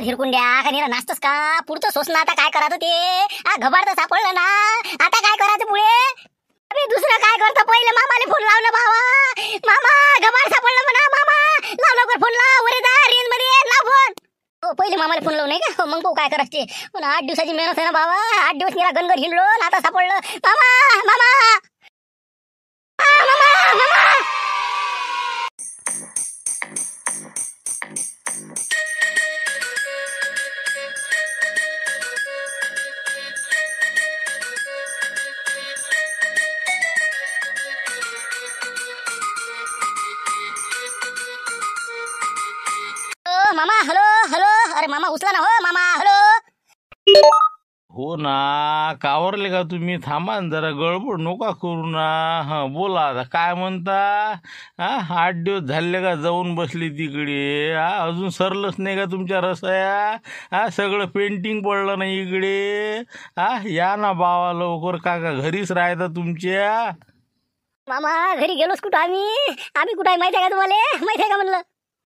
भिरकुंड्या का नाही नाचतस का पुढचं सोसणं आता काय करायचं ते घबाड तर सापडलं ना आता काय करायचं पुढे अरे दुसरं काय करतो पहिले मामाले फोन लावलं बाबा मामा घबाड सापडलं म्हणा मामा लाव लवकर फोन लाव रे दा रेंज मध्ये लाव फोन पहिले मामाला फोन लावू नाही का मग भाऊ काय करायचे पण 8 दिवसाची मेहनत आहे ना बाबा 8 दिवस निरा गणगर हिंडलो आता सापडलं मामा मामा मामा मामा मामा हॅलो हॅलो अरे मामा उचला ना हो मामा हॅलो हो ना कावरले का तुम्ही थांबा ना जरा गडबड नका करू ना हा बोला आता काय म्हणता हा 8 दिवस झाले का जाऊन बसली तिकडे हा अजून सरलंच नाही का तुमच्या रसया हा सगळं पेंटिंग पडलं नाही इकडे हा या ना बावा लवकर काका घरीच राहता तुमच्या मामा घरी गेलोच कुठं आम्ही कुठं आहे माहिती आहे का तुम्हाला माहिती आहे का म्हणलं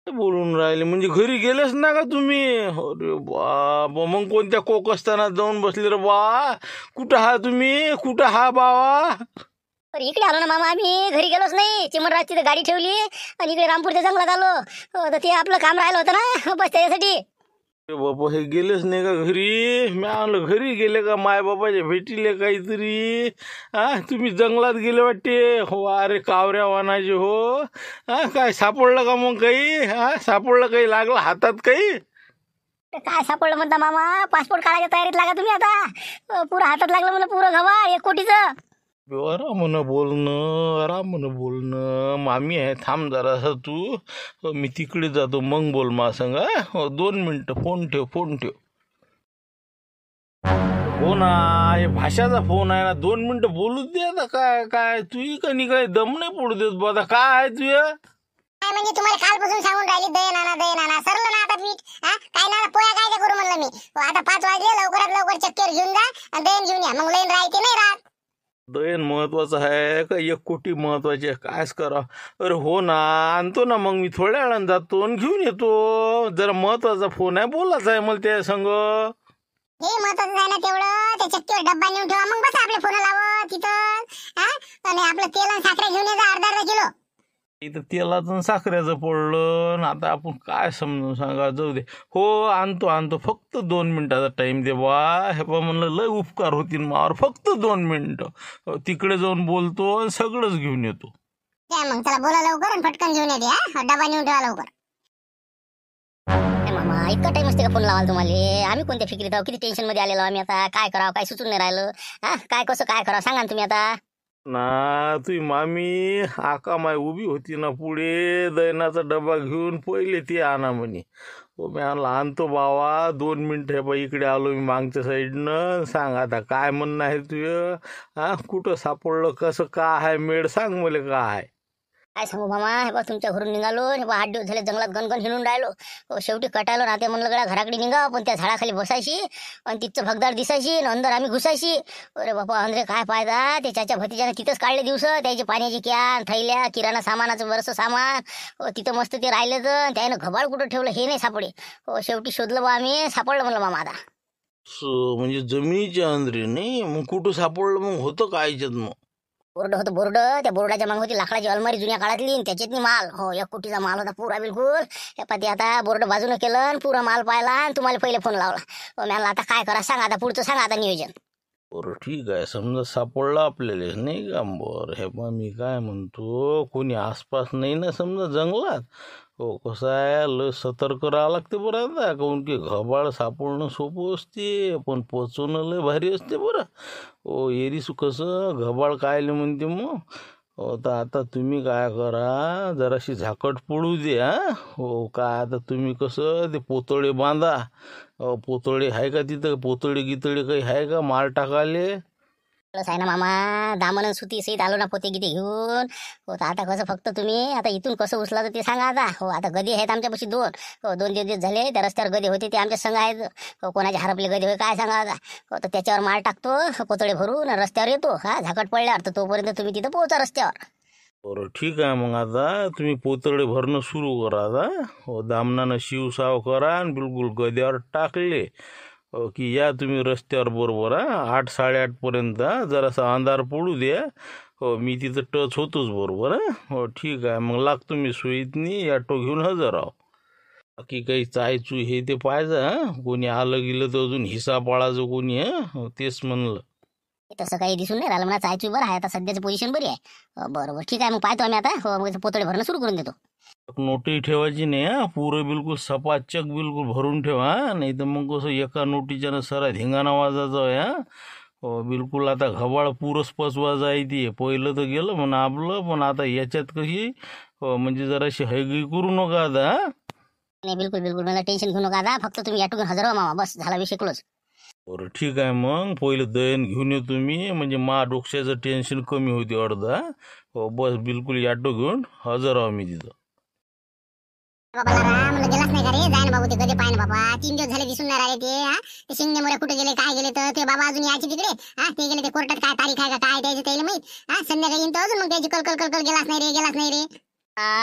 बोलून राहिले म्हणजे घरी गेलेच ना का तुम्ही अरे बाबा मग कोणत्या कोकस्थानात जाऊन बसले रे बा कुठं हा तुम्ही कुठं हा बावा अरे इकडे आलो ना मामा आम्ही घरी गेलोच नाही चिमणराजची गाडी ठेवली आणि इकडे रामपूरच्या जंगलात आलो तर ते आपलं काम राहिलं होतं ना बस त्याच्यासाठी बाबा हे गेलेच नाही का घरी मी आणलं घरी गेले का माय बाबाच्या भेटीले काहीतरी हा तुम्ही जंगलात गेले वाटते हो अरे कावऱ्या वानाचे हो हा काय सापडलं का मग काही हा सापडलं काही लागलं हातात काही काय सापडलं म्हणता मामा पासपोर्ट काढायच्या तयारीत लागा तुम्ही आता पुरं हातात लागलं म्हणलं पुरं घवा 1 कोटीचं आराम बोलणं मामी आहे थांब जरासा तू मी तिकडे जातो मग बोल मा संग 2 मिनिटं फोन ठेव हो ना हे भाषाचा फोन आहे ना 2 मिनिटं बोलूच दे आता काय तुही कधी काय दम नाही पडू देत बा काय आहे तुझ्या काय म्हणजे तुम्हाला कालपासून सांगून राहिली दे नाना सरलं ना आता पीठ काय ना पोया काय करू म्हणलं मी आता 5 वाजले लवकरात लवकर चक्कर घेऊन जा आणि दहीन घेऊन या मग लेन राहते नाही राहत दयन महत्वाचं आहे का 1 कोटी महत्वाचे कायच करा अरे हो ना आणतो ना मग मी थोड्या वेळानं जातो आणि घेऊन येतो जरा महत्वाचा फोन आहे बोलायचा आहे मला त्या संग हे महत्वाचं आहे ना तेवढं त्या चक्कीवर डब्बा नेऊन ठेवा मग बस आपले फोन लावं तिथं आणि आपलं तेल आणि साखर घेऊन येजा अर्धा किलो इथं तेलाचं साखरेचं पडलं ना आता आपण काय समजून सांगा जाऊ दे हो आणतो फक्त 2 मिनिटाचा टाइम दे बा हे बा म्हणलं लय उपकार होतील मावर फक्त 2 मिनिटं तिकडे जाऊन बोलतो आणि सगळंच घेऊन येतो मग चला बोला लवकर आणि पटकन घेऊन येते डबा नेऊन ठेवा लवकर मामा इतका टाइम असते का फोन लावाल तुम्हाला आम्ही कोणत्या फिक्रीत आहोत किती टेन्शन मध्ये आलेलो आम्ही आता काय करावं काय सुचून नाही राहिलं काय कसं काय करावं सांगा ना तुम्ही आता ना तुझी मामी आका माय उभी होती ना पुढे दैनाचा डबा घेऊन पहिले ती आणा म्हणे हो मी आणतो बावा 2 मिनिटं हे बा इकडे आलो मी मागच्या साईडनं सांग आता काय म्हणणं आहे तुझं हा कुठं सापडलं कसं काय आहे मेळ सांग मला काय काय सांगू मामा हे बा तुमच्या घरून निघालो हे बा 8 दिवस झाले जंगलात गणगण हिंडून राहिलो शेवटी कटायलो ना ते म्हणलं गड्या घराकडे निघा पण त्या झाडाखाली बसायची आणि तिथचं भगदार दिसायची आणि अंदर आम्ही घुसायची अरे बाबा अंदरे काय पायदा त्याच्या भतीजाने तिथंच काढले दिवस त्याची पाण्याची कॅन थैल्या किराणा सामानाचं बरंचसं सामान तिथं मस्त ते राहिलं तर त्यानं घबाड कुठं ठेवलं हे नाही सापडे शेवटी शोधलं बा आम्ही सापडलं म्हणलं मामा आता म्हणजे जमिनीच्या अंदरे नाही मग कुठं सापडलं मग होतं काय याच्यात मग बोर्ड होतं बोर्ड त्या बोर्डाच्या मागे होती लाकडाची अलमारी जुन्या काळातली त्याच्यातनी माल 1 कोटीचा माल होता पुरा बिलकुल हे पाती आता बोर्ड बाजूने केलं आणि पुरा माल पाहिला आणि तुम्हाला पहिले फोन लावला मॅनला आता काय करा सांगा आता पुढचं सांगा आता नियोजन बरं ठीक आहे समजा सापडलं आपल्याला नाही का बरं हे बा मी काय म्हणतो कोणी आसपास नाही ना समजा जंगलात हो कसं आहे लय सतर्क राहावं लागते बरं आता काहून की घबाड सापडणं सोपं असते पण पोचवणं लय भारी असते बरं हो एरीस कसं घबाड कायले म्हणते मग हो तर आता तुम्ही काय करा जराशी झाकट पडू दे हो काय आता तुम्ही कसं ते पोतळे बांधा पोतळे आहे का तिथं पोतळे गितळे काही आहे का माल टाकाले आहे ना मामा दामन सुती सहित आलो ना पोते गिते घेऊन हो आता कसं फक्त तुम्ही आता इथून कसं उचलायचं ते सांगा आता हो आता गदी आहेत आमच्यापाशी 2 हो 2 दिवस झाले त्या रस्त्यावर गदी होते ते आमच्या संघ आहेत हो कोणाचे हरपले गदी होय काय सांगा आता हो तर त्याच्यावर माल टाकतो पोतळे भरून रस्त्यावर येतो झाकट पडल्यावर तर तोपर्यंत तुम्ही तिथं पोहोचा रस्त्यावर बरं ठीक आहे. मग आता तुम्ही पोतळे भरणं सुरू करा आता. हो, दामनानं शिवसाव करा आणि बिलकुल गद्यावर टाकले की या तुम्ही रस्त्यावर बरोबर 8-8:30पर्यंत जरासा अंधार पडू द्या. हो, मी तिथं टच होतोच बरोबर. हो ठीक आहे. मग लागतो मी सुईतनी ऑटो घेऊन हजर आहो. बाकी काही चायचू हे ते पाहिजे. कोणी आलं गेलं तर अजून हिस्सा पाळायचं कोणी. तेच म्हणलं. तसं काही दिसून नाही राहिलं. मला चायची बरं आहे आता, सध्याची पोझिशन बरी आहे. बरोबर ठीक आहे. मग पाहतो आम्ही आता. हो मग पोतळे भरणं सुरू करून देतो. नोटही ठेवायची नाही. पुरं बिलकुल सपाचक बिलकुल भरून ठेवा. नाही तर मग कसं एका नोटीच्यानं सरा धिंगाणा वाजायचा आहे. हो बिलकुल आता घबाळ पुरस पचवा जायती. पहिलं तर गेलं म्हणा आपलं, पण आता याच्यात कशी म्हणजे जराशी हैगई करू नका आता. नाही बिलकुल बिलकुल, मला टेन्शन घेऊ नका आता. फक्त तुम्ही ऑटो घेऊन हजर व्हा मामा, बस झाला विषय क्लोज. बरं ठीक आहे. मग पहिलं दयन घेऊन येतो मी, म्हणजे मा डोक्याचं टेन्शन कमी होते अर्धा. हो बस बिलकुल ऑटो घेऊन हजर आहो मी तिथं. बाबा राम गेलाच नाही का रे? जाय ना बाबू, ते कधी पाहिजे बाबा. 3 दिवस झाले दिसून नाही राहिले ते. ते शिंगणे मोरे कुठे गेले काय गेले तर ते बाबा अजून यायचे तिकडे. ते गेले ते कोर्टात, काय तारीख आहे का काय द्यायचं त्याला माहित. संध्याकाळी येईन तर अजून मग त्याची कल कल कल कल गेलाच नाही रे, गेलाच नाही रे.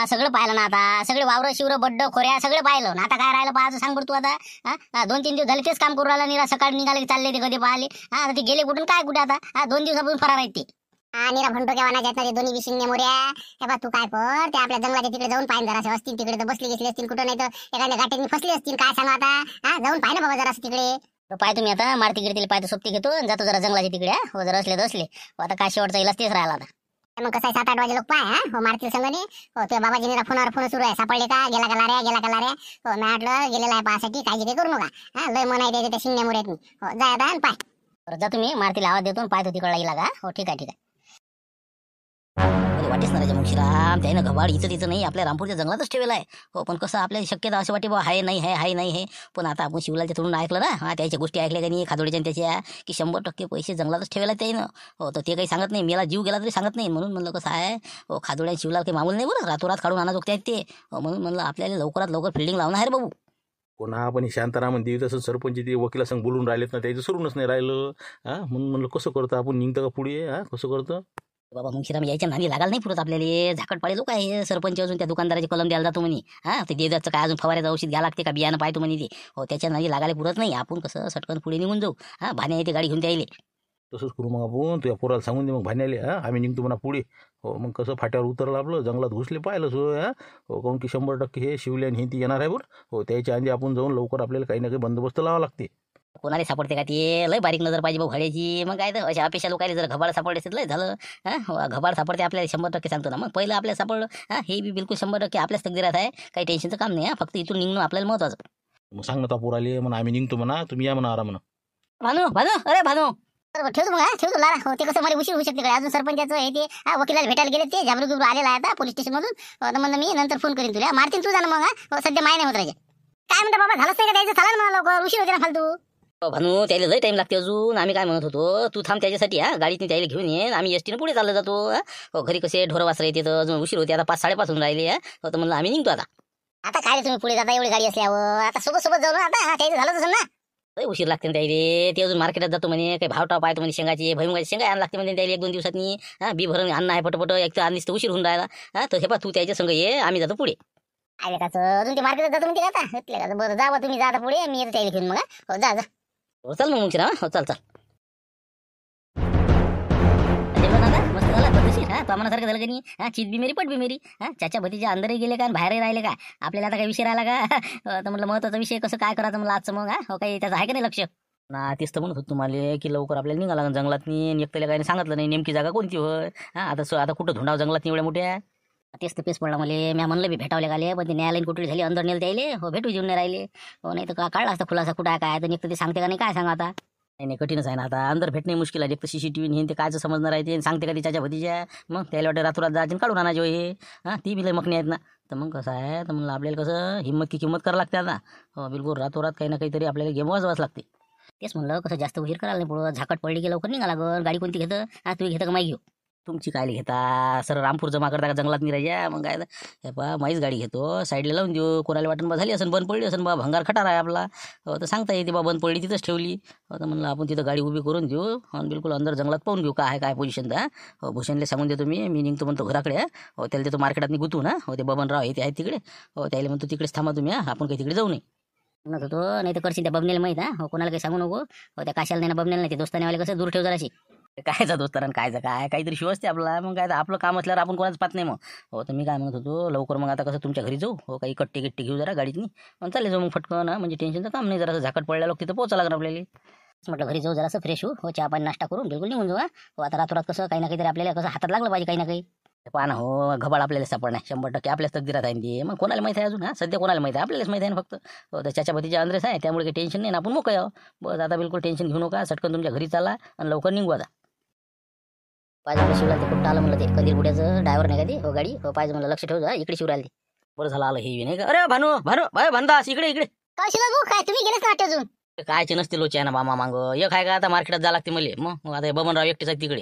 सगळं पाहिलं ना आता. सगळे वावर शिवर बड्ड खोऱ्या सगळं पाहिलं ना. आता काय राहिलं पाहायचं सांग बरं तू आता. 2-3 दिवस झाले तेच काम करू राहिला. निरा सकाळी निघाले की चालले ते कधी पाहिले. आता ते गेले कुठून काय कुठे आता. 2 दिवसापासून फरार आहेत ते. निरा म्हणतो केव्हा नाही ते दोन्ही विशिंगे मोऱ्या. हे बा तू काय कर, ते आपल्या जंगलाच्या तिकडे जाऊन पाहिजे जरासे असतील तिकडे, तर बसले घेतले असतील कुठं, नाही तर एखाद्या गाठ्याने फसले असतील काय सांगा आता. जाऊन पाहिजे बाबा जरासं तिकडे. पाय तुम्ही आता मारती गिरतील पाय, सोबती घेतो आणि जातो जरा जंगलाच्या तिकडे. हो जर असले तर असले. आता काय शेवटचा इलाज तेच राहिला आता. मग कसं आहे 7-8 वाजे लोक पाय हो मारतील संघाने. हो ते बाबाजी निरा फोनावर फोन सुरू आहे. सापडले का, गेला का लाऱ्या, गेला का लाऱ्या. हो मी म्हटलं गेलेला आहे पाहासाठी, काळजी काही करू नका. लय मन आहे त्याच्या त्या शिंगण्या मोऱ्यात. हो जाय आता पाय. बरं जा तुम्ही, मारतील आवाज देतो पाय तो तिकडला इला का. हो ठीक आहे ठीक आहे. वाटेच ना राजा मुंशीराम, त्यानं घबाड इथं तिथं नाही आपल्या रामपूरच्या जंगलातच ठेवला आहे. हो पण कसं आपल्याला शक्यता असं वाटे बा हाय नाही आहे, हाय नाही आहे. पण आता आपण शिवलालच्या तोंडून ऐकलं ना, त्याच्या गोष्टी ऐकल्या का नाही खादोडीच्या त्याच्या, की 100% पैसे जंगलातच ठेवला त्यानं. हो तर ते काही सांगत नाही, मेला जीव गेला तरी सांगत नाही. म्हणून म्हणलं कसं आहे, हो खादोड्या शिवलाल काही मामूल नाही बरं, रातोरात काढून आणा जोगते आहेत ते. म्हणून म्हणलं आपल्याला लवकरात लवकर फिल्डिंग लावणार आहे रे बाबू. कोणा पण शांतारामन देवी तसं सरपंच ते वकिला संग बोलून राहिलेत ना, त्याचं सुरूनच नाही राहिलं. म्हणून म्हणलं कसं करतं आपण, निघतं का पुढे. कसं करतं बाबा मुंशीराम यायच्या नादी लागाल नाही पुरत आपल्याला. झाकटपाडे लोक आहे सरपंच, अजून त्या दुकानदाराची कलम द्यायला जातो म्हणे. ते देदाचं काय अजून फवाऱ्याचं औषध घ्या लागते का, बियाणं पाहतो म्हणे ते. हो त्याच्या नादी लागायला पुरत नाही. आपण कसं सटकन पुढे निघून जाऊ. भाण्या येते गाडी घेऊन द्यायले. तसंच करू मग आपण. तुझ्या पोराला सांगून दे मग भाण्याले. आम्ही निघतो म्हणा पुढे. हो मग कसं फाट्यावर उतरलं आपलं, जंगलात घुसले पाहिलं सोय. हो काऊन की 100% हे शिवल्यान हे ती येणार आहे बरं. हो त्याच्या आधी आपण जाऊन लवकर आपल्याला काही ना काही बंदोबस्त लावा लागते. कोणाला सापडते का ते, लय बारीक नजर पाहिजे भाऊ घड्याची. मग काय तर अशा अपेक्षा लोकायला जर घबाड सापडले असेल लय झालं. घबाड सापडते आपल्याला 100% सांगतो ना. मग पहिलं आपल्याला सापडलं हे बी बिलकुल 100% आपल्याच तकदीरात आहे. काही टेन्शनचं काम नाही. फक्त इथून निघणं आपल्याला महत्वाचं. मग सांग ना पोराले म्हणा आम्ही निघतो म्हणा, तुम्ही या म्हणा आराम म्हणा. भानू भानू अरे भानू ठेवतो मग. ठेवतो लारा. हो ते कसं मला उशीर होऊ शकते. अजून सरपंचाचं हे ते वकिलाला भेटायला गेले ते झाबरू गिबरू आलेला आहे आता पोलीस स्टेशन मधून. तर म्हणलं मी नंतर फोन करीन तुला. मारतीन तू जा ना मग. सध्या माय नाही होत राजा. काय म्हणता बाबा, झालंच नाही का द्यायचं. चला ना मला लवकर, उशीर होते ना फालतू. भानू त्याला लय टाइम लागते अजून. आम्ही काय म्हणत होतो, तू थांब त्याच्यासाठी. गाडीतून त्याला घेऊन ये, आम्ही एसटीने पुढे चालला जातो. घरी कसे ढोर वासरा येते तर अजून उशीर होते. आता 5-5:30 होऊन राहिले. तर म्हणलं आम्ही निघतो आता. आता काय तुम्ही पुढे जाता एवढी गाडी असल्यावर. आता सोबत जाऊ ना आता. त्याचं झालं तसं ना. लय उशीर लागते ना त्याला. ते अजून मार्केटात जातो म्हणे, काही भाव टाप आहे म्हणे शेंगाची, भैमुगाची शेंगा आण लागते म्हणजे त्याला 1-2 दिवसांनी. बी भरून अन्न आहे पटपट. एक तर आणलीस तर उशीर होऊन राहिला. तर हे पा तू त्याच्या संग ये, आम्ही जातो पुढे. आले का अजून ते मार्केटात जातो म्हणते का आता. बरं जावा तुम्ही, जा पुढे, मी येतो त्याला घेऊन मग. हो जा जा. हो चल मग मुंशीराम. हो चल चल. मस्त झाला पद्धतशीर. तो मनासारखं झालं का नाही. चीज बी मेरी पट बी मेरी. चाचा भतीच्या अंदरही गेले का आणि बाहेरही राहिले का. आपल्याला आता काही विषय राहिला का. तर म्हटलं महत्वाचा विषय कसं काय करायचं म्हणलं आजचं मग. हो काही त्याचं आहे का नाही लक्ष ना. तेच तर म्हणत होत तुम्हाला की लवकर आपल्याला निघाला लागेल जंगलात. एकट्याला काही सांगितलं नाही नेमकी जागा कोणती होय. आता कुठं धुंडाव जंगलात एवढ्या मोठ्या. तेच तर पेस पडला मला. मी म्हणलं बी भेटावले गाले, पण ते न्यायालयीन कुठली झाली, अंदर नेल त्याले. हो भेटू जेवून नाही राहिले. हो नाही तर का काढला असता खुलासा कुठं आहे काय. तर एक तर ते सांगते का नाही काय सांगा आता. नाही कठीणच आहे ना आता. अंदर भेटणे मुश्किल आहे. एक तर CCTV हे ते कायचं समजणार आहे ते. सांगते का तिच्या भतीच्या. मग त्याला वाटतं रातोरात जायचं काढून आणायचे हे. ती बी लय मकणी आहेत ना. तर मग कसं आहे, तर म्हणलं आपल्याला कसं हिंमत की किंमत करावं लागते आता. हो बिलकुल रातोरात काही ना काहीतरी आपल्याला गेम वाजवाच लागते. तेच म्हणलं कसं जास्त उशीर करायला नाही पुढं. झाकट पडली की लवकर निघा लागल. गाडी कोणती घेतं. तुम्ही घेतं का माही घेऊ. तुमची काय घेता सर रामपूर जमा करता का जंगलात निरायच्या मग काय हे पहा माहीच गाडी घेतो साईडला लावून देऊ कोणाला वाटून बा झाली असं बंद पडली असं बा भंगार खटार आहे आपला तर सांगता येते बा बंद पडली तिथंच ठेवली तर म्हणलं आपण तिथं गाडी उभी करून देऊ आणि बिलकुल अंदर जंगलात पाहून घेऊ काय आहे काय पोझिशन द्या भूषणला सांगून देतो मी निघतो म्हणतो घराकडे त्याला देतो मार्केटात गुतू ना ते बबनराव हे ते आहेत तिकडे त्याला म्हणतो तिकडेच थांबा तुम्ही आपण काही तिकडे जाऊ नये म्हणत होतो नाही तर करशील त्या बबनेला माहीत हा कोणाला काही सांगू नको त्या काशाला नाही ना बबनेला नाही ते दोस्तानेवाले कसं दूर ठेव जराशी कायचा दोस्तारान कायचं काय काहीतरी शिव असते आपला मग काय आपलं काम असल्यावर आपण कोणाच पाहत नाही मग तर मी काय म्हणत होतो लवकर मग आता कसं तुमच्या घरी जाऊ काही कट्टी गिट्टी घेऊ जरा गाडीतनी मग चालले जाऊ मग फटकन म्हणजे टेन्शनचं काम नाही जरा झाकट पडल्या लोक तिथं पोहोचा लागणार आपल्याला म्हटलं घरी जाऊ जरासं फ्रेश होऊ चहा पाणी नाश्ता करून बिलकुल निघून जाऊ आता रातोरात कसं काही ना काहीतरी आपल्याला कसं हातात लागलं पाहिजे काही ना काही पाहा ना हो घबाड आपल्याला सापडणार 100% आपल्याच तकदीरात आहे ते मग कोणाला माहिती आहे अजून सध्या कोणाला माहिती आहे आपल्यालाच माहिती आहे ना फक्त तर त्याच्या पतीचे अंद्रेस आहे त्यामुळे काही टेन्शन नाही ना आपण मोकळं यावं बस आता बिलकुल टेन्शन घेऊ नका सटकन तुमच्या घरी चाला आणि लवकर निघू आता पाहिजे शिवला ते कुठं आलं म्हणलं ते कंदील बुड्याचं ड्रायव्हर नाही का ते गाडी पाहिजे म्हणलं लक्ष ठेवू जा इकडे शिवरायला बरं झालं आलं हे नाही का अरे भानू भाई भांदास इकडे इकडे काय शिला भाऊ काय तुम्ही गेलेच ना अजून कायचे नसते लोचे आहे ना मामा मांग एक आहे का आता मार्केटात जा लागते मला मग आता हे बबनराव एकटेच आहे तिकडे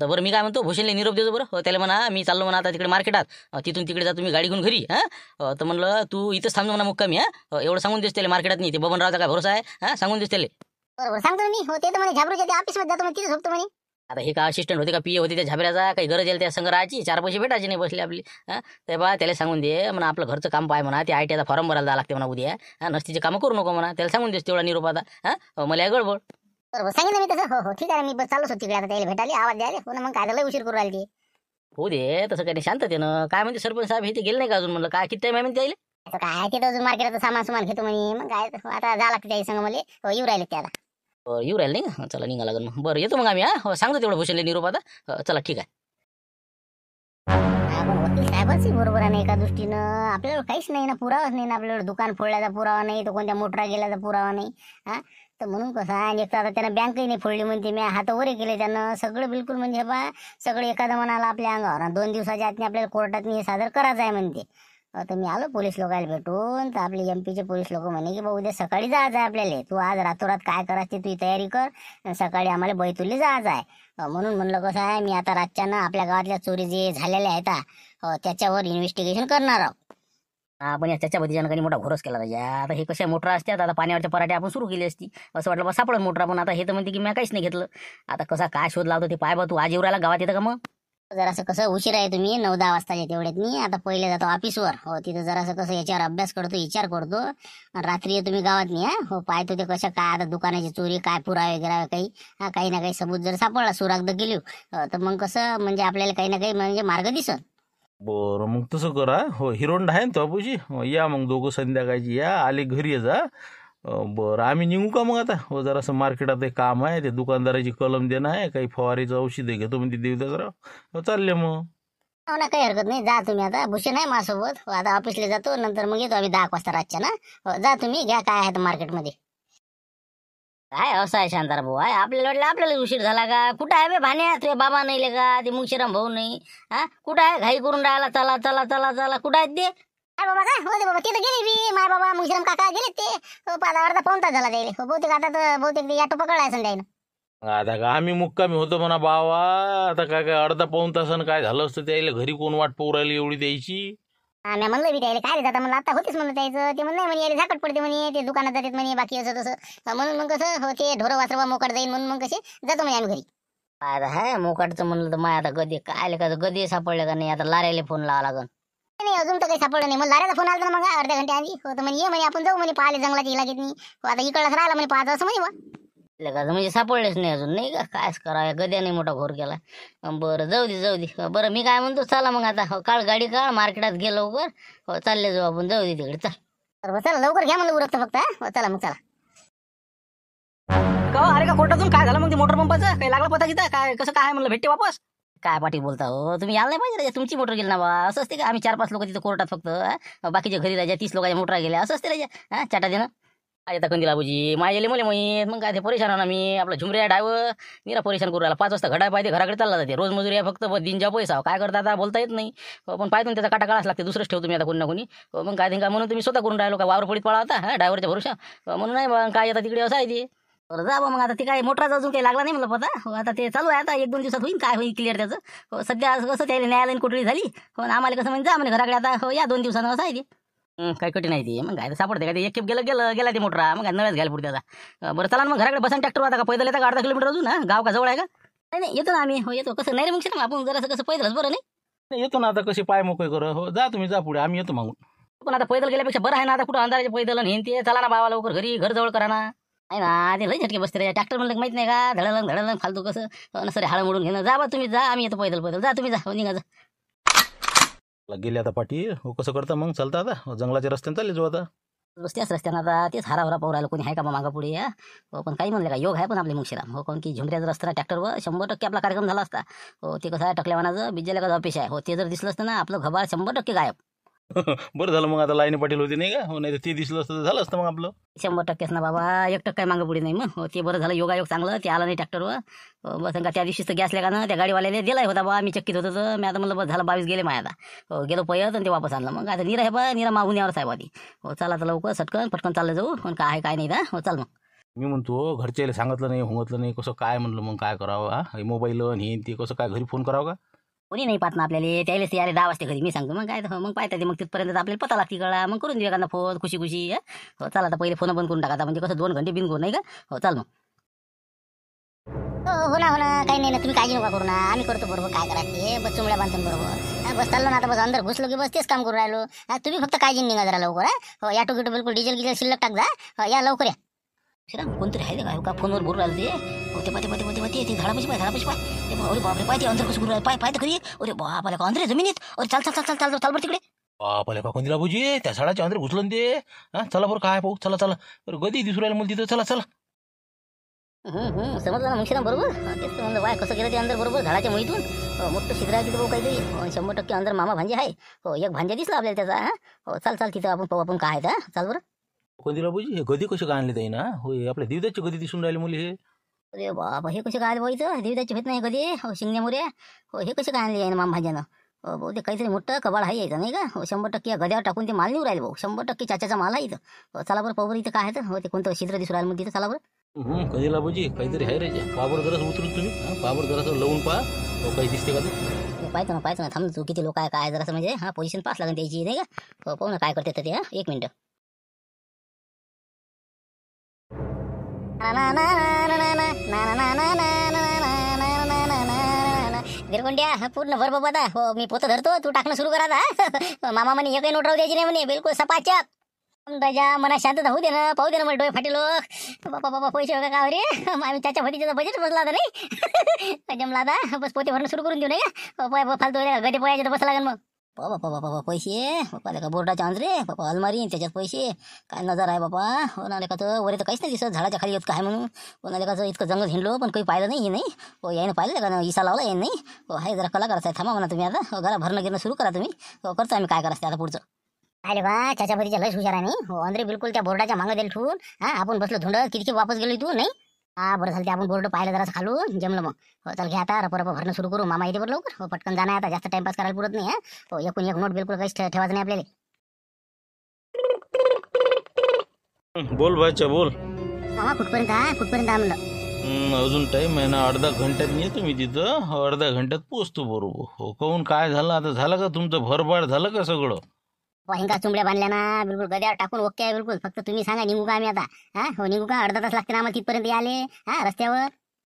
तर बरं मी काय म्हणतो भूषणला निरोप देतो बरं त्याला म्हणा मी चाललो म्हणा आता तिकडे मार्केटात तिथून तिकडे जा तुम्ही गाडी घेऊन घरी तर म्हणलं तू इथंच थांबतो म्हणा मुक्कामी एवढं सांगून देस त्याला मार्केटात नाही ते बबनरावचा काय भरोसा आहे सांगून देस त्याला बरोबर सांगतो मी हो ते तर म्हणे झाबरूच्या ते ऑफिसमध्ये जातो तिथे झोपतो म्हणे आता हे का असिस्टंट होते का पीए होते त्या झाबऱ्याचा काही गरज येईल त्या संघ राहायची 4 पैसे भेटायचे नाही बसले आपली ते बा त्याला सांगून दे म्हणा आपलं घरचं काम पाय म्हणा ते ITचा फॉर्म भरायला जावं लागते म्हणा उद्या नसतीचे कामं करू नको म्हणा त्याला सांगून देस तेवढा निरोप आता मला गडबड बरोबर सांगितलं मी तसं हो ठीक आहे मी बस चालूच होती तिकडे आता त्याला भेटायला आवाज द्यायला हो ना मग काय झालं उशीर करू राहिली ते हो दे तसं काही नाही शांततेनं काय म्हणते सरपंच साहेब हे ते गेले नाही का अजून म्हणलं काय किती टाइम आहे म्हणते यायला आता काय ते अजून मार्केटात सामान सुमान घेतो म्हणे मग काय आता जा लागते त्याच्या संग मला येऊ राहिले ते आता येऊ राहील नाही का चला निघा लागेल मग बरं येतो मग आम्ही सांगतो तेवढं भूषणले निरोप आता चला ठीक आहे आपण वकील साहेबांची बरोबर आहे ना एका दृष्टीनं आपल्याला काहीच नाही ना पुरावाच नाही ना आपल्याला दुकान फोडल्याचा पुरावा नाही तर कोणत्या मोटरा गेल्याचा पुरावा नाही तर म्हणून कसं आहे आणि एक तर आता त्यानं बँकही नाही फोडली म्हणते मी हात वरे केले त्यानं सगळं बिलकुल म्हणजे बा सगळं एखादं म्हणाला आपल्या अंगावर 2 दिवसाच्या आतनी आपल्याला कोर्टात हे सादर करायचं आहे म्हणते तर मी आलो पोलीस लोकांना भेटून तर आपले MP चे पोलीस लोक म्हणे की बा उद्या सकाळी जायचं आहे आपल्याला तू आज रातोरात काय करायची तुझी तयारी कर सकाळी आम्हाला बैतुल्ली जायचं आहे म्हणून म्हणलं कसं आहे मी आता रातच्यानं आपल्या गावातल्या चोरी जे झालेल्या आहेत त्याच्यावर इन्व्हेस्टिगेशन करणार आहोत आपण त्याच्या बतीच्यानं काही मोठा घोरच केला पाहिजे आता हे कशा मोटर असतात आता पाण्यावरच्या पराठे आपण सुरू केली असती असं वाटलं बा सापडत मोटर पण आता हे तर म्हणते की मी काहीच नाही घेतलं आता कसा काय शोध लावतो ते पाय बा तू आज येऊ गावात येतं का मग जरासं कसं उशीर आहे तुम्ही 9-10 वाजताच्या तेवढ्यात मी आता पहिले जातो ऑफिसवर हो तिथं जरासं कसं याच्यावर अभ्यास करतो विचार करतो आणि रात्री येतो मी गावात नाही हो पाहतो ते कशा काय आता दुकानाची चोरी काय पुरावे वगैरे काही ना काही सबूत जर सापडला सुरागद गेली तर मग कसं म्हणजे आपल्याला काही ना काही म्हणजे मार्ग दिसत बरं मग तसं करा हो हिरोंडा आहे ना तो बापूजी या मग दोघं संध्याकाळची या आले घरी ये जा बरं आम्ही निघू का मग आता हो जरासं मार्केटात एक काम आहे ते दुकानदाराची कलम देणं आहे काही फवारीचं औषध घेतो म्हणजे देवदासराव हो चालले मग हो ना काही हरकत नाही जा तुम्ही आता भूषण आहे माझ्यासोबत आता ऑफिसला जातो नंतर मग येतो आम्ही 10 वाजता रातच्या ना जा तुम्ही घ्या काय आहे मार्केटमध्ये काय असं आहे शांतार भाऊ आहे आपल्याला वाटलं आपल्याला उशीर झाला का कुठं आहे बे भाण्या तुझे बाबा नाही का ते मुंशीराम भाऊ नाही कुठं आहे घाई करून राहिला चला चला चला चला कुठं आहेत ते बाबा का हो दे बाबा ते तर गेले बी माय बाबा मुंशीराम काका गेले ते अर्धा पाऊण तास झाला जाईल बहुतेक आता तर बहुतेक ते ऑटो पकडलाय संध्याकाळी आता का आम्ही मुक्कामी होतो म्हणा बावा आता काय अर्धा पाऊण तासानं काय झालं असतं त्याला घरी कोण वाट पाहू राहिली एवढी द्यायची मी म्हणलं बी त्याला काय रे जाता म्हणलं आता होतेच म्हणलं त्याचं ते म्हणलं म्हणे याला झाकट पडते म्हणे ते दुकानात जातात म्हणे बाकी असं तसं म्हणून मग कसं हो ते ढोरं वासरवा मोकट जाईल म्हणून मग कसे जातो म्हणे आम्ही घरी आता हाय मोकाटचं म्हणलं तर माय आता गदी काय का गदी सापडले का नाही आता लारायला फोन लावा लागन नाही अजून तर काही सापडलं नाही मग लाऱ्याचा फोन आला ना मग अर्ध्या घंटे आधी हो तर म्हणे ये म्हणे आपण जाऊ म्हणे पाहिले जंगलाची इलाकेत नाही आता इकडलाच राहिला म्हणे 5 वाजता म्हणे म्हणजे सापडलेच नाही अजून नाही का कायच करावं गद्याने मोठा घोर केला बरं जाऊ दे बरं मी काय म्हणतो चला मग आता काळ गाडी काढ मार्केटात गेलो लवकर हो चालले जाऊ आपण जाऊ दे तिकडे चल चला लवकर घ्या म्हणलं उरकतं फक्त चला मग चला अरे का कोर्टातून काय झालं मग ते मोटर पंपाचं काही लागला पता किती काय कसं काय म्हणलं भेटते वापस काय पाटील बोलता हो तुम्ही यायला नाही पाहिजे तुमची मोटर गेली ना बा असं असते का आम्ही 4-5 लोक तिथं कोर्टात फक्त बाकीच्या घरी राहायच्या 30 लोकांच्या मोटर गेल्या असं असते राहायच्या चाटा देणं आता कंदीला बुजी माझ्याले मला माहीत मग काय ते परेशान ना मी आपला झुमऱ्या डायवर निरा परेशान करू राहिला 5 वाजता घडा पाहिजे घराकडे चालला जाते रोज मजुरी आहे फक्त दिनजा पैसा काय करता आता बोलता येत नाही पण पाहिजे त्याचा काटा काढाच लागते दुसरंच ठेवतो मी आता कोणी ना कोणी मग काय म्हणून तुम्ही स्वतः करून राहिलो का वावर पडीत पळा होता डायव्हरच्या भरोशा म्हणून नाही मग काय आता तिकडे असं आहे ते बरं जा बा मग. आता ते काय मोटराचा अजून काही लागला नाही मला पता. हो आता ते चालू आहे. आता 1-2 दिवसात होईल काय होईल क्लिअर त्याचं. हो सध्या कसं त्याला न्यायालयीन कोठडी झाली. हो आणि आम्हाला कसं म्हणजे जा म्हणे घराकडे आता. हो या 2 दिवसानं असं आहे ते. काय कठीण आहे ते. मग काय सापडते काय ते. एक खेप गेला ते मोटरा. मग काय नव्याच घ्यायला पुढे त्याचा. बरं चला ना मग घराकडे बसा ट्रॅक्टर आता. का पैदल येता का अर्धा किलोमीटर अजून ना गाव का जवळ आहे का? नाही नाही येतो ना आम्ही. हो येतो. कसं नाही रे मग आपण जरासं कसं पैदलच बरं नाही. नाही, येतो ना आता. कसे पाय मोकळे कर. हो जा तुम्ही जा पुढे, आम्ही येतो मागून. पण आता पैदल गेल्यापेक्षा बरं आहे ना. आता कुठं अंधाराचे पैदल आणि हे ते. चला ना बाबा लवकर घरी घर जवळ करा ना. आहे ना ते लई झटके बसते रे ट्रॅक्टर म्हणलं माहित नाही का. धडलं फालतू कसं सरे हाळ मोडून घेणं. जा बा तुम्ही जा. आम्ही येतो पैदल जा तुम्ही जा. हो निघा जा. गेले आता पाठी. हो कसं करता मग चालता आता. हो, जंगलाच्या रस्त्याने चालले जाऊ आता. त्याच रस्त्यानं आता तेच हारावरा पाहू राहिलं. कोणी आहे का मागा पुढे या. हो पण काही म्हणलं का योग आहे पण आपले मुक्षीराम. हो कारण की झुमऱ्याचा रस्ता ट्रॅक्टरवर 100% आपला कार्यक्रम झाला असता. हो ते कसं आहे टकल्यावानाचं बिज्जेला का अपेक्षा आहे. हो ते जर दिसलं असतं ना आपलं घबाळ 100% गायब. बरं झालं मग आता लाईनी पाटील होती नाही का. हो नाही तर ते दिसलं असतं तर झालं असतं मग आपलं. 100%च ना बाबा. 1% काय मागं पुढे नाही मग. हो ते बरं झालं योगायोग चांगलं ते आलं नाही ट्रॅक्टरवर. बस का त्या दिवशीच गॅस का ना त्या गाडीवाल्याला दिलाय होता बा. मी चक्कीत होतो तर मी आता म्हणलं बस झालं 22 गेले माझ्या आता. हो गेलो पयत आणि ते वापस आणलं. मग आता नीरा आहे बा नीरा मागून यावर साहेब आधी. हो चला तर लवकर सटकन पटकन चाललं जाऊ. पण काय आहे काय नाही दा. हो चाल मग. मी म्हणतो घरच्याला सांगितलं नाही होंगतलं नाही कसं काय म्हणलं मग काय करावं. हा मोबाईल आणि हे ते कसं काय घरी फोन करावं का. कोणी नाही पाहत ना आपल्याला. त्यावेळेस यायला 10 वाजता घरी मी सांगतो. मग काय मग पाहता ते मग तिथपर्यंत आपल्याला पता लागते कळा. मग करून देऊ एखादा फोन खुशी हो चला आता पहिले फोन बंद करून टाका. म्हणजे कसं 2 घंटे बिनगो नाही का. हो चाल मग. हो ना काही नाही ना. तुम्ही काळजी नका करू ना. आम्ही करतो बरोबर काय करायचं हे. बस चुमड्या बांधून बरोबर. बस चाललो ना आता. बस अंदर घुसलो की बस तेच काम करू राहिलो. तुम्ही फक्त काळजी निघा जरा लवकर. हो या टोकिटो बिलकुल डिझेल शिल्लक टाक जा. या लवकर या. कोणतरी आहे का का फोनवर बोलू राहिलं ते. हो ते पाय ते झाडापाशी पाय ते अरे बापरे पाय ते अंदर कसं बोलू राहिलं. पाय तर खरी. अरे बापाला का अंदर जमिनीत. अरे चाल बरं तिकडे. बापाले का कोणती बाबूजी त्या झाडाच्या अंदर घुसलं ना ते. हा चला बरं काय पाहू. चला बरं गदी दिसू राहिलं मला तिथं. चला समजलं ना मुशिराम बरोबर. तेच तर म्हणलं वाय कसं गेलं ते अंदर बरोबर झाडाच्या मुळीतून. मोठं शिद्र आहे तिथं भाऊ काहीतरी. 100% अंदर मामा भांजे आहे. हो एक भांजा दिसला आपल्याला त्याचा. हो चाल तिथं आपण पाहू आपण काय आहे का. चाल बरं. कोणती बाबूजी हे गदी कसे काय आणले ताई ना. होय आपल्या दिवदाची गदी दिसून राहिले मुली हे. अरे बाबा हे कसे काय आले बाईचं. देवीदाची भेट नाही कधी. हो शिंगण्या मोऱ्या. हो हे कसे काय आणले आहे ना मामा भांज्यानं. हो भाऊ ते काहीतरी मोठं कबाड आहे यायचं नाही का. हो 100% गद्यावर टाकून ते माल निघू राहिले भाऊ. 100% चाचाचा माल आहे इथं. हो चला बरं पाहू बरं इथं काय आहे तर. हो ते कोणतं छिद्र दिसू राहिलं मग तिथं. चला बरं. कधी बाबूजी काहीतरी आहे रे. पावर जरासं उतरून तुम्ही. पावर जरासं लावून पहा. हो काही दिसते का ते. पाहतो ना थांब तू किती लोक आहे काय जरासं म्हणजे पोझिशन पास लागेल त्याची नाही का. हो पाहू ना काय करते ते. 1 मिनिट. गिरकोंड्या पूर्ण भर बाबा. हो मी पोतं धरतो. तू टाकणं सुरू करा आता. मामा म्हणे एकही नोट राहू द्यायची नाही म्हणे. बिलकुल सपाचक. राजा मना शांतता होऊ दे ना. पाहू दे ना मला डोळे फाटे लोक. बाबा पैसे वगैरे का रे. आम्ही त्याच्या भतीचा बजेट बसला होता नाही. जमला आता. बस पोते भरणं सुरू करून देऊ नाही. फालतू गडे पोयाचे तर बस लागेल मग. बाबा पैसे बाबा का बोर्डाच्या अंदरे बाबा अलमारी त्याच्यात पैसे काय नजर आहे बाबा. होणार का तर वरे तर काहीच नाही दिसत. झाडाच्या खाली येत काय म्हणून. होणार का इतकं जंगल हिंडलो पण काही पाहिलं नाही. नाही हो याने पाहिलं का इसा लावला याने नाही. हो आहे जरा कलाकारच आहे. थांबा म्हणा तुम्ही आता. हो घरा भरणं घेणं सुरू करा तुम्ही. हो करतो आम्ही काय करायचं आता पुढचं. अरे वा चाचा भतीच्या लस हुशार आहे नाही. हो अंदरे बिलकुल त्या बोर्डाच्या मागं दिल ठेवून. आपण बसलो धुंड किती वापस गेलो तू नाही. बरं झालं ते आपण बोर्ड पाहिलं जरा खालून जमलं मग. हो चल घ्या आता रप भरणं सुरू करू. मामा येते बरं लवकर. हो पटकन जाणार आता. जास्त टाइमपास करायला पुरत नाही. हो एकूण एक नोट बिलकुल काहीच ठेवायचं नाही आपल्याला. बोल भाच्या बोल. मामा कुठपर्यंत म्हणलं. अजून टाईम आहे ना. अर्धा घंट्यात येतो मी तिथं. अर्ध्या घंट्यात पोचतो बरोबर. हो कहून काय झालं आता. झालं का तुमचं भरभाड झालं का सगळं. हिंगा चुंबड्या बांधल्या ना. बिलकुल गद्यावर टाकून ओके आहे बिलकुल. फक्त तुम्ही सांगा निघू का आम्ही आता. हो निघू का. अर्धा तास लागते ना आम्हाला तिथपर्यंत आले रस्त्यावर.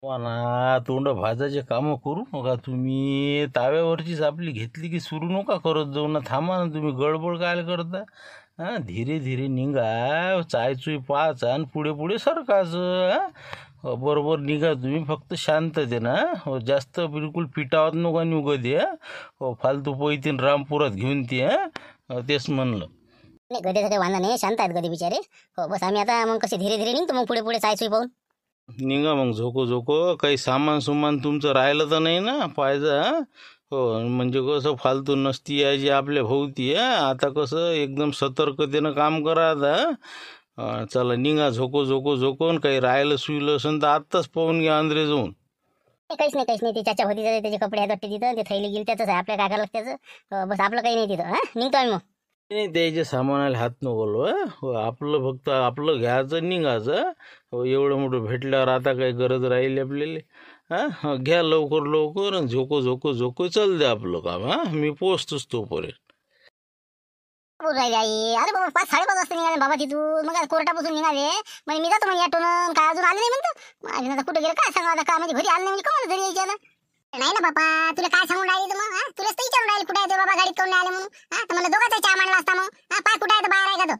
ना तोंड भाजाचे कामं करू नका तुम्ही. ताव्यावरचीच आपली घेतली की सुरू नका करत जाऊ ना. थांबा ना तुम्ही. गडबड काय करता. धीरे धीरे निघा. चायचुई पाच आणि पुढे सरकाचं. बरोबर निघा तुम्ही. फक्त शांतते ना. हो जास्त बिलकुल पिटावत नका निघू दे. हो फालतू पैतीन रामपुरात घेऊन ते. तेच म्हणलं. नाही गद्याचं काही वांधा नाही. शांत आहेत गदे बिचारे. हो बस आम्ही आता मग कसे धीरे धीरे निघतो. मग पुढे चायचुई पाहून निघा मग. झोको काही सामान तुमचं राहिलं तर नाही ना पाहिजे. हो म्हणजे कसं फालतू नसती यायची आपल्या भोवती. आता कसं एकदम सतर्कतेनं काम करा आता. चला निघा. झोको काही राहिलं सुईलं असेल तर आत्ताच पाहून घ्या अंदरे जाऊन. काहीच नाही. ते चाचा भतीचं त्याचे कपडे आहेत वाटते तिथं. ते थैली गेली त्याच आहे. आपल्या काय करायला त्याचं. बस आपलं काही नाही तिथं. निघतो आम्ही मग. नाही त्याच्या सामानाला हात नको लो, हो, आपलं फक्त आपलं घ्यायचं निघायचं. हो, एवढं मोठं भेटल्यावर आता काही गरज राहील आपल्याला? घ्या लवकर लवकर आणि झोको चल द्या आपलं काम. मी पोचतोच तोपर्यंत. बोल राहिले आई. अरे बाबा 5-5:30 वाजता निघाले बाबा तिथून. मग कोर्टापासून निघाले म्हणजे मी जातो म्हणजे ऑटोनं. काय अजून आले नाही म्हणतो. अजून आता कुठे गेले काय सांगा आता. काय म्हणजे घरी आले नाही म्हणजे कमाल घरी यायचे आता. नाही ना बाबा, तुला काय सांगून राहिले मग? तुलाच तर विचारून राहिले कुठे आहे ते बाबा, गाडीत काऊन नाही आले म्हणून. तर मला दोघांचा चहा मांडला असता मग. पाय कुठे आहे तर बाहेर आहे का तो?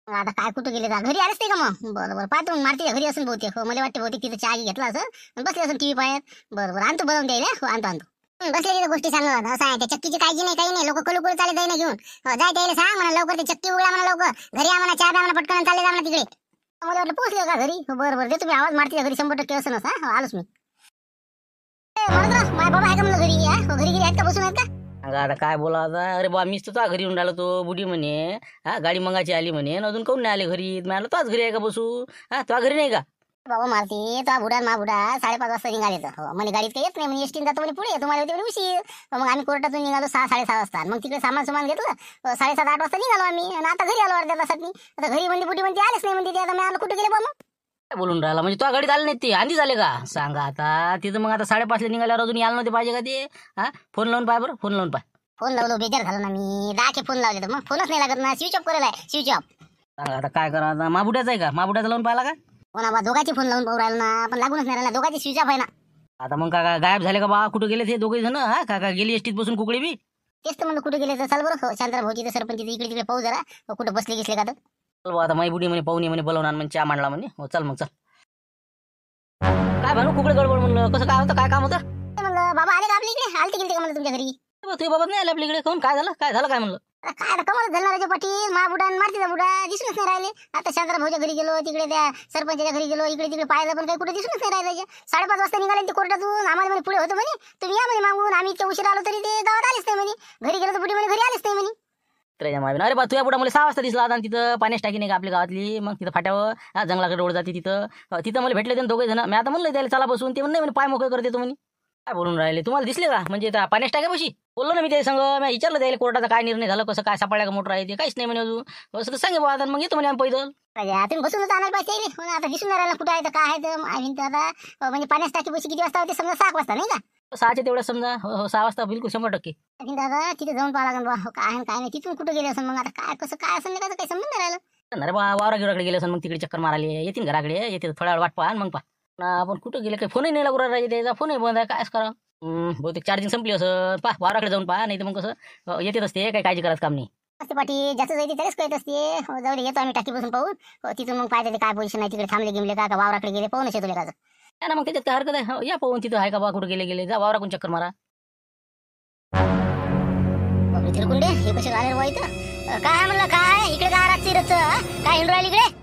मग आता काय कुठे गेले तर घरी आलेच नाही का मग? बरं पाहतो मग. मारतीच्या घरी असून बहुतेक. हो मला वाटते बहुतेक तिथं चहा घेतला असं बसले असून टीव्ही पाहत. बरं आणतो बनवून द्यायला. हो आणतो. बसले तिथं गोष्टी सांगत असं आहे. त्या चक्कीची काळजी नाही काही नाही. लोक कलू चालले जाई ना घेऊन. जाय द्यायला सांग म्हणा लवकर. ते चक्की उघडा म्हणा लवकर. घरी आम्हाला चहा प्या म्हणा पटकन. चालले जा म्हणा तिकडे. मला वाटलं पोहोचले का घरी. बरं दे तुम्ही आवाज. मारतीच्या घरी 100% असं नसा. आलोच मी. माझ्या बाबा आहे का म्हणलं घरी? घरी गेली आहेत का? बसून आहेत का? अगं आता काय बोला आता. अरे बा मीच तर तुझ्या घरी येऊन राहिलो. तो बुडी म्हणे गाडी मंगाची आली म्हणे अजून काऊन नाही आले घरी. मला तुझ्याच घरी आहे का बसू? तुझ्या घरी नाही का? बाबा मारती तो बुडा मा बुडा 5:30 वाजता निघाले तर म्हणे गाडीत काही येत नाही म्हणे. एसटीन जातो म्हणे पुढे. तुम्हाला होते म्हणे उशीर. मग आम्ही कोर्टातून निघालो 6-6:30 वाजता. मग तिकडे सामान घेतलं. 7:30-8 वाजता निघालो आम्ही. आणि आता घरी आलो अर्ध्या तासात. आता घरी म्हणजे बुडी म्हणते आलेच नाही म्हणते. आता मी आलो कुठे गेले बा मग? काय बोलून राहिला म्हणजे तुझ्या गाडीत आले नाहीत ते आधी झाले का? सांगा आता. तिथं मग आता 5:30 निघाल्यावर अजून यायला नव्हते पाहिजे का ते? फोन लावून पाय बरं. फोन लावून पाय. फोन लावलो बेजार झालो ना मी. 10 फोन लावले तर मग फोनच नाही लागत ना. स्विच ऑफ करायला आहे. Switch off. सांगा आता काय करा. आता माबुड्याचा आहे का? माबुड्याचा लावून पाहिला का? हो ना बा. दोघांचे फोन लावून पाहू राहिलो ना. पण लागूनच नाही राहिला. दोघांचे स्विच ऑफ आहे ना. आता मग काय गायब झाले का बा? कुठे गेले ते दोघे जण? काय गेली एसटीत बसून कुकडी बी? तेच तर म्हणलं कुठे गेले तर चाल बरं. शांतराव भाऊची तर सरपंच इकडे तिकडे पाहू जरा. कुठे बसले गिसले का तर. चल बा आता माई बुडी म्हणे पाहुणे म्हणे बोलवणार म्हणे चहा मांडला म्हणे. हो चल मग चल. काय म्हणू कुकडे गडबड म्हणलं. कसं काय होतं? काय काम होतं? म्हणलं बाबा आले का आपल्या इकडे? आलते गेलते का म्हणलं तुमच्या घरी? तुझे बाबा नाही आले आपल्याकडे. काऊन काय झालं? काय म्हणलं? काय आता कमाल झाला राजा पाटील. मा बुडा मारतीचा बुडा दिसूनच नाही राहिले. आता शांतराव भाऊच्या घरी गेलो. तिकडे त्या सरपंचाच्या घरी गेलो. इकडे तिकडे पाहिलं पण काही कुठे दिसूनच नाही राहिले. 5:30 वाजता निघाले ते कोर्टातून. आम्हाला म्हणे पुढे होतं म्हणे. तुम्ही या म्हणे मागून. आम्ही इतक्या उशीर आलो तरी ते गावात आलेच नाही म्हणे. घरी गेलो तर बुडी म्हणे घरी आलेच नाही म्हणे. अरे बा तुझ्या पुढे मला 6 वाजता दिसला. आता तिथं पाण्याची टाकी नाही का आपल्या गावातली. मग तिथं फाट्यावर जंगलाकडे रोड जाते तिथं मला भेटले ते दोघे जण. मी आता म्हणलं त्याला चला बसून. ते म्हणे पाय मोकळे करते तो म्हणे. काय बोलून राहिले? तुम्हाला दिसले का? म्हणजे त्या पाण्याची टाक्यापाशी बोललो ना मी त्या संग. मी विचारलं त्याला कोर्टाचा काय निर्णय झाला, कसं काय सापडल्या का मोटर आहे ते. काहीच नाही म्हणे अजून. असं तर सांगे बा. आता मग येतो म्हणे आम्ही पैदल. राजा तुम्ही बसूनच आणायला पाहिजे. हो ना, आता दिसून नाही राहिला कुठं आहे तर काय आहे तर. आम्ही तर आता म्हणजे पाण्याची टाकी पैसे किती वाजता होते? समजा 6 वाजता नाही का? 6च्या तेवढं समजा. हो 6 वाजता बिलकुल 100%. आम्ही दादा तिथे जाऊन पाहा लागेल बा. काय आहे काय नाही. तिथून कुठे गेले असं मग. आता काय कसं काय असं नाही का? काही समजून नाही राहिलं. अरे बा वावरा गिवराकडे गेले असं मग तिकडे चक्कर मारायला येतील घराकडे. येते थोड्या वेळ वाट पाहा मग पहा. आपण कुठं गेले काही फोनही नाही लागू राहिला त्याचा. फोनही बंद आहे. कायच करा. बहुतेक चार्जिंग संपली असं. पहा वावराकडे जाऊन पहा. नाही तर मग कसं येतेच असते. काही काळजी करायचं काम नाही. असते पाठी जास्त जायचे त्यालाच कळत असते. जाऊ दे येतो आम्ही टाकी बसून पाहून. तिथून मग पाहिजे काय पोझिशन आहे. तिकडे थांबले गिमले का वावराकडे गेले पाहून येतो का? ना मग त्याच्यात काय हरकत आहे. या पाहून तिथं आहे का बा? कुठे गेले जा वावराकडून चक्कर मारा. बापरे थिरकुंडे हे कसे घालेर वाईट. काय म्हणलं काय इकडे काय रात्री रच काय हिंडू राहिली इकडे?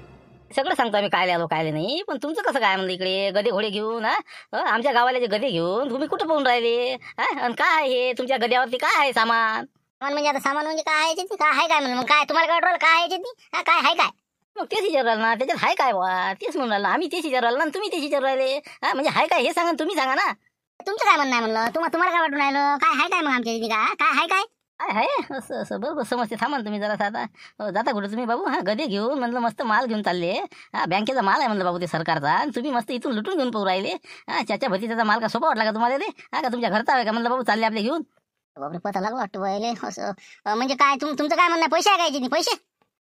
सगळं सांगतो आम्ही काय आलो काय नाही. पण तुमचं कसं काय म्हणलं इकडे गदे घोडे घेऊन? आमच्या गावाला जे गदे घेऊन तुम्ही कुठं पाहून राहिले? आणि काय हे तुमच्या गद्यावरती काय आहे सामान? सामान म्हणजे आता सामान म्हणजे काय आहे काय आहे काय म्हणलं. मग काय तुम्हाला काय वाटलं काय आहे काय आहे काय? मग तेच विचार राहिला ना. त्याच्यात हाय काय बा? तेच म्हणून राहिला आम्ही. तेच विचार राहिला ना तुम्ही तेच विचार राहिले. म्हणजे हाय काय हे सांगा तुम्ही सांगा ना. तुमचं काय म्हणणं आहे म्हणलं. तुम्हाला काय वाटून राहिलं? काय आहे काय मग आमच्या इथे काय आहे काय? आहे असं असं बरोबर समजते. थांबा तुम्ही जरा आता जाता कुठे तुम्ही बाबू? गदे घेऊन म्हणलं मस्त माल घेऊन चालले. बँकेचा माल आहे म्हणलं बाबू ते सरकारचा. आणि तुम्ही मस्त इथून लुटून घेऊन पाहू राहिले. चाच्या भतीचा माल का सोपा वाटला का तुम्हाला ते? का तुमच्या घरचा आहे का म्हणलं बाबू चालले आपले घेऊन? बापरे पता लागला वाटतं बायले असं. म्हणजे काय तुमचं काय म्हणणं? पैसे आहे काय पैसे?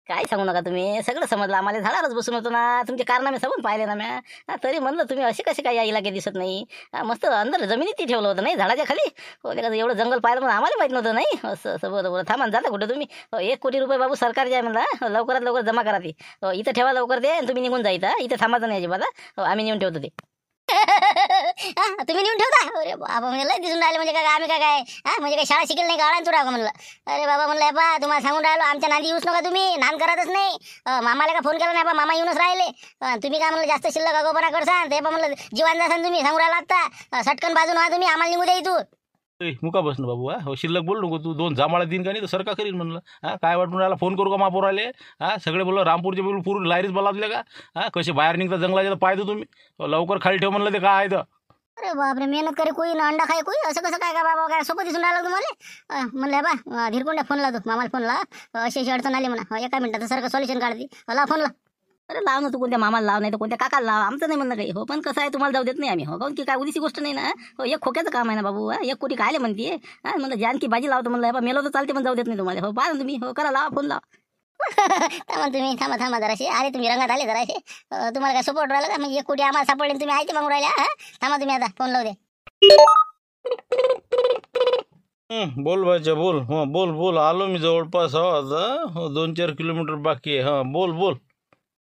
काय सांगू नका तुम्ही. सगळं समजलं आम्हाला. झाडावरच बसून होतो ना. तुमचे कारनामे सगळं पाहिले ना म्या. तरी म्हणलं तुम्ही असे कसे काय या इलाके दिसत नाही. मस्त अंदर जमिनीत ती ठेवलं होतं नाही झाडाच्या खाली. हो ते एवढं जंगल पाहिलं म्हणून आम्हाला माहित नव्हतं नाही. असं असं बरोबर. थांबा जाता कुठं तुम्ही? 1 कोटी रुपये बाबू सरकारचे आहे म्हणला. लवकरात लवकर जमा करा ती. इथं ठेवा लवकर ते. तुम्ही निघून जायचं. इथं थांबायचं नाही अजिबात. आम्ही नेऊन ठेवतो ते. तुम्ही नेऊन ठेवता? अरे बाबा म्हणजे लय दिसून राहिले. म्हणजे काय आम्ही काय म्हणजे काय शाळा शिकेल नाही का? आळांचू राहा म्हणलं. अरे बाबा म्हणलं बा तुम्हाला सांगून राहिलो आमच्या नांदी येऊच नका तुम्ही. नान करतच नाही. मामाला का फोन केला नाही बा? मामा येऊनच राहिले. तुम्ही काय म्हणलं जास्त शिल्लक अगोपणा करसान ते बा म्हणलं जीवन जासान तुम्ही. सांगून राहिला आता सटकन बाजून व्हा तुम्ही. आम्हाला निघू द्या इथून. मुका बस ना बाबू. हो शिल्लक बोल नको तू. 2 जांभळा दिन का नाही तर सरका करीन म्हणलं. काय वाटून राहिला? फोन करू का महापौर आले? सगळे बोललो रामपूरचे बोलून पूर्ण लायरीच बोलावले का? कसे बाहेर निघता जंगलाचे तर पाहतो तुम्ही. लवकर खाली ठेव म्हणलं ते काय आहे तर. अरे बापरे, मेहनत करे कोई ना अंडा खाय कोई, असं कसं काय का बाबा, काय सोपं दिसून राहिलं तुम्हाला? म्हणलं बा धीरकोंड्या फोन लावतो मामाला, फोन ला अशी अशी अडचण आली म्हणा, एका मिनिटात सारखं सॉल्युशन काढते, ला फोन ला. अरे लाव ना तू, कोणत्या मामाला लाव, नाही तर कोणत्या काकाला लाव, आमचं नाही म्हणणं काही. हो पण कसं आहे, तुम्हाला जाऊ देत नाही आम्ही. हो काऊन की काय उदीची गोष्ट नाही ना. हो एक खोक्याचं काम आहे ना बाबू. 1 कोटी कायले म्हणते. म्हणलं जानकी भाजी लावतो म्हणलं, बा मेलो तर चालते पण जाऊ देत नाही तुम्हाला. हो पहा ना तुम्ही, हो करा, लावा फोन लावा. थांबा तुम्ही, थांबा जराशे, आले तुम्ही रंगात आले जराशे. तुम्हाला काय सपोर्ट राहिलं का? म्हणजे 1 कोटी आम्हाला सापडले, तुम्ही आहे ते मागून राहिल्या. थांबा तुम्ही, आता फोन लावू दे. बोल भाच्या बोल. बोल बोल, आलो मी जवळपास. हो आता 2-4 किलोमीटर बाकी आहे. बोल बोल.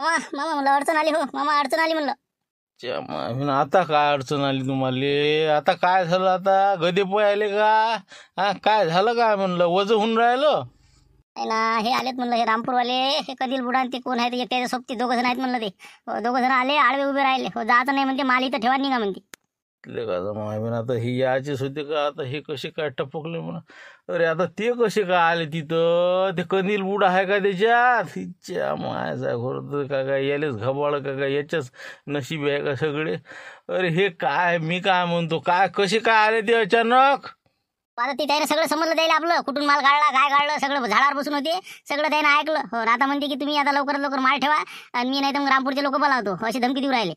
मामा म्हणलं अडचण आली. हो मामा अडचण आली म्हणलं. आता काय अडचण आली तुम्हाला? आता काय झालं? आता गदे पोय आले का? काय झालं काय म्हणलं? वजन होऊन राहिलं नाही ना, हे आलेत म्हणलं, हे रामपूरवाले, हे कधील बुडान ते कोण आहे ते, एकट्याच्या सोबती 2 जण आहेत म्हणलं. ते 2 जण आले, आडवे उभे राहिले. हो जायचं नाही म्हणते, माल इथं ठेवा निघा म्हणते. का? आता ही याचेच होते का? आता हे कसे काय टपकले म्हणा? अरे आता ते कसे काय आले तिथं? ते कंदील बुड आहे का त्याच्यात? हिच्या मायाचा घोर का काय? यालेच घबाळ का काय? याच्याच नशीब आहे का सगळे? अरे हे काय, मी काय म्हणतो, काय कसे काय आले ते अचानक? आता ते त्याने सगळं समजलं, द्यायला आपलं कुठून माल काढला, काय काढलं, सगळं झाडावर बसून होते, सगळं त्याने ऐकलं. हो आता म्हणते की तुम्ही आता लवकरात लवकर माल ठेवा, आणि मी नाही तर मग रामपूरचे लोक बोलावतो, अशी धमकी देऊ राहिले.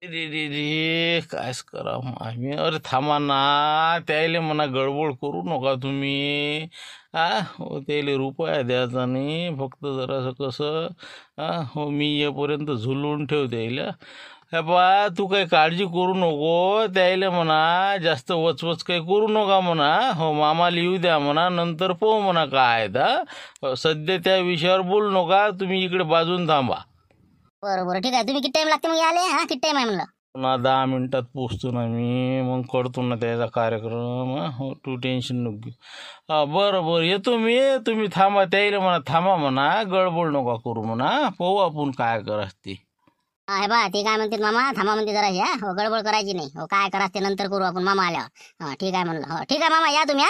रे कायच करा आम्ही? अरे थांबा ना, त्याले म्हणा गडबड करू नका तुम्ही. हो त्याले रुपया द्यायचा नाही, फक्त जरासं कसं हो मी येपर्यंत झुलवून ठेव द्यायला. हे बा तू काही काळजी करू नको, त्याला म्हणा जास्त वचवच काही करू नका म्हणा. हो मामाला येऊ द्या म्हणा, नंतर पाहू म्हणा काय आहे. सध्या त्या विषयावर बोलू नका, तुम्ही इकडे बाजून थांबा. बरोबर ठीक आहे. तुम्ही किती टाइम लागते मग याले? किती टाइम आहे म्हणलं? पुन्हा 10 मिनिटात पोचतो ना मी, मग करतो ना त्याचा कार्यक्रम. हो तू टेन्शन नको घेऊ. बरं येतो मी, तुम्ही थांबा. त्याला म्हणा थांबा म्हणा, गडबड नका करू म्हणा, पाहू आपण काय करास ते. हे बा ते काय म्हणते मामा, थांबा म्हणते जराशी. हो गडबड करायची नाही. हो काय करायचं ते नंतर करू आपण मामा आल्यावर. ठीक आहे म्हणलं. हो ठीक आहे मामा, या तुम्ही.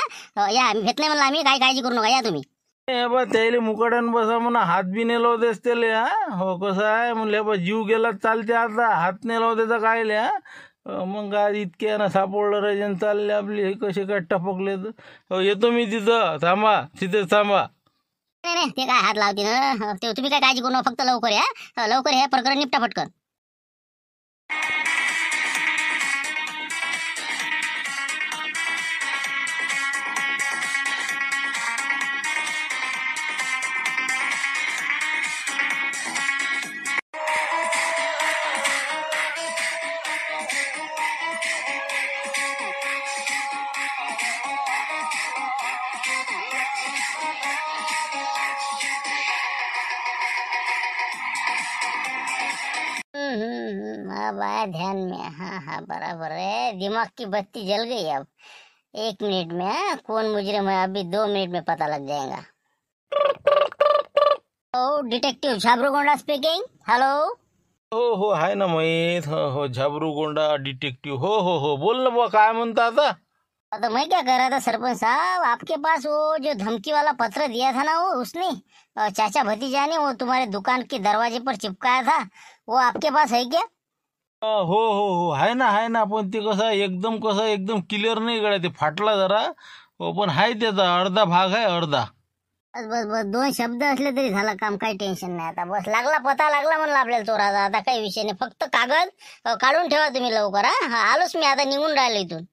या, भेट नाही म्हणलं आम्ही, काही काळजी करू नका, या तुम्ही. बा त्याला मुकाड्यान बसा म्हणा, हात बी नेलो देस त्याले. हो कसं आहे म्हणले बा, जीव गेला चालते, आता हात नेलो त्याचा कायले. मग आज इतके ना सापडलं रजन चालले आपले, हे कसे काय टपकले तर. येतो मी तिथं, थांबा तिथेच थांबा. नाही ते काय हात लावते ना, ते तुम्ही काय काळजी करू नका, फक्त लवकर या. लवकर हे प्रकरण निपटा पटकन. अब आया ध्यान में। हाँ बराबर है, दिमाग की बत्ती जल गई। अब 1 मिनट में कौन मुजरिम है, अभी 2 मिनट में पता लग जाएगा। ओ डिटेक्टिव झाबरूगोंडा स्पीकिंग। हेलो। हो आहे ना माहीत. हो झाबरूगोंडा डिटेक्टिव. हो बोल ना बुवा, काय म्हणता आता? तो मैं क्या कह रहा था सरपंच साहब, आपके पास वो जो धमकी वाला पत्र दिया था ना, वो उसने चाचा भतीजा ने वो तुम्हारे दुकान के दरवाजे पर चिपकाया था, वो आपके पास है क्या? हो आहे ना, पण ते कसं एकदम क्लिअर नाही गड्या, ते फाटला जरा. हो पण आहे त्याचा अर्धा भाग आहे, अर्धा. बस 2 शब्द असले तरी झालं काम, काही टेन्शन नाही. आता बस लागला, पता लागला म्हणलं आपल्याला चोराचा. आता काही विषय नाही, फक्त कागद काढून ठेवा तुम्ही लवकर. आलोच मी आता, निघून राहिलो इथून.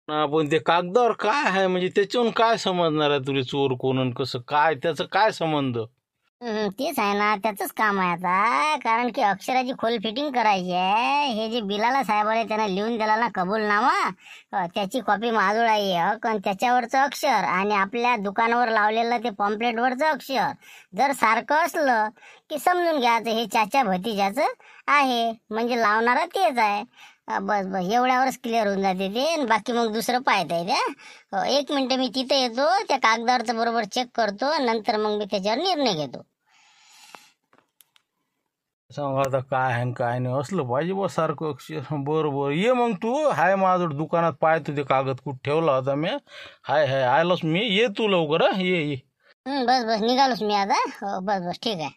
पण ते कागदावर काय आहे, म्हणजे त्याच्याहून काय समजणार आहे तुला चोर कोण आणि कसं काय, त्याचं काय संबंध? तेच आहे ना, त्याचंच काम आहे आता. कारण की अक्षराची खोल फिटिंग करायची आहे. हे जे बिलाला साहेबाला त्यानं लिहून दिला ना कबूलनामा, त्याची कॉपी माझोळ आहे. आणि त्याच्यावरचं अक्षर आणि आपल्या दुकानावर लावलेलं ते पॉम्पलेटवरचं अक्षर जर सारखं असलं की समजून घ्यायचं हे चाचा भतीजाचं आहे, म्हणजे लावणारा तेच आहे. बस एवढ्यावरच क्लिअर होऊन जाते ते. आणि बाकी मग दुसरं पाहता येते. 1 मिनिट मी तिथे येतो, त्या कागदावरचं बरोबर चेक करतो, नंतर मग मी त्याच्यावर निर्णय घेतो. सांगा आता काय आहे काय नाही, असलं पाहिजे बस सारखं अक्षर. बरोबर ये मग तू. हाय माझं दुकानात, पाहतो ते कागद कुठं ठेवला होता मी. हाय आलोच मी, ये तू लवकर. ये बस निघालोच मी आता. बस ठीक आहे.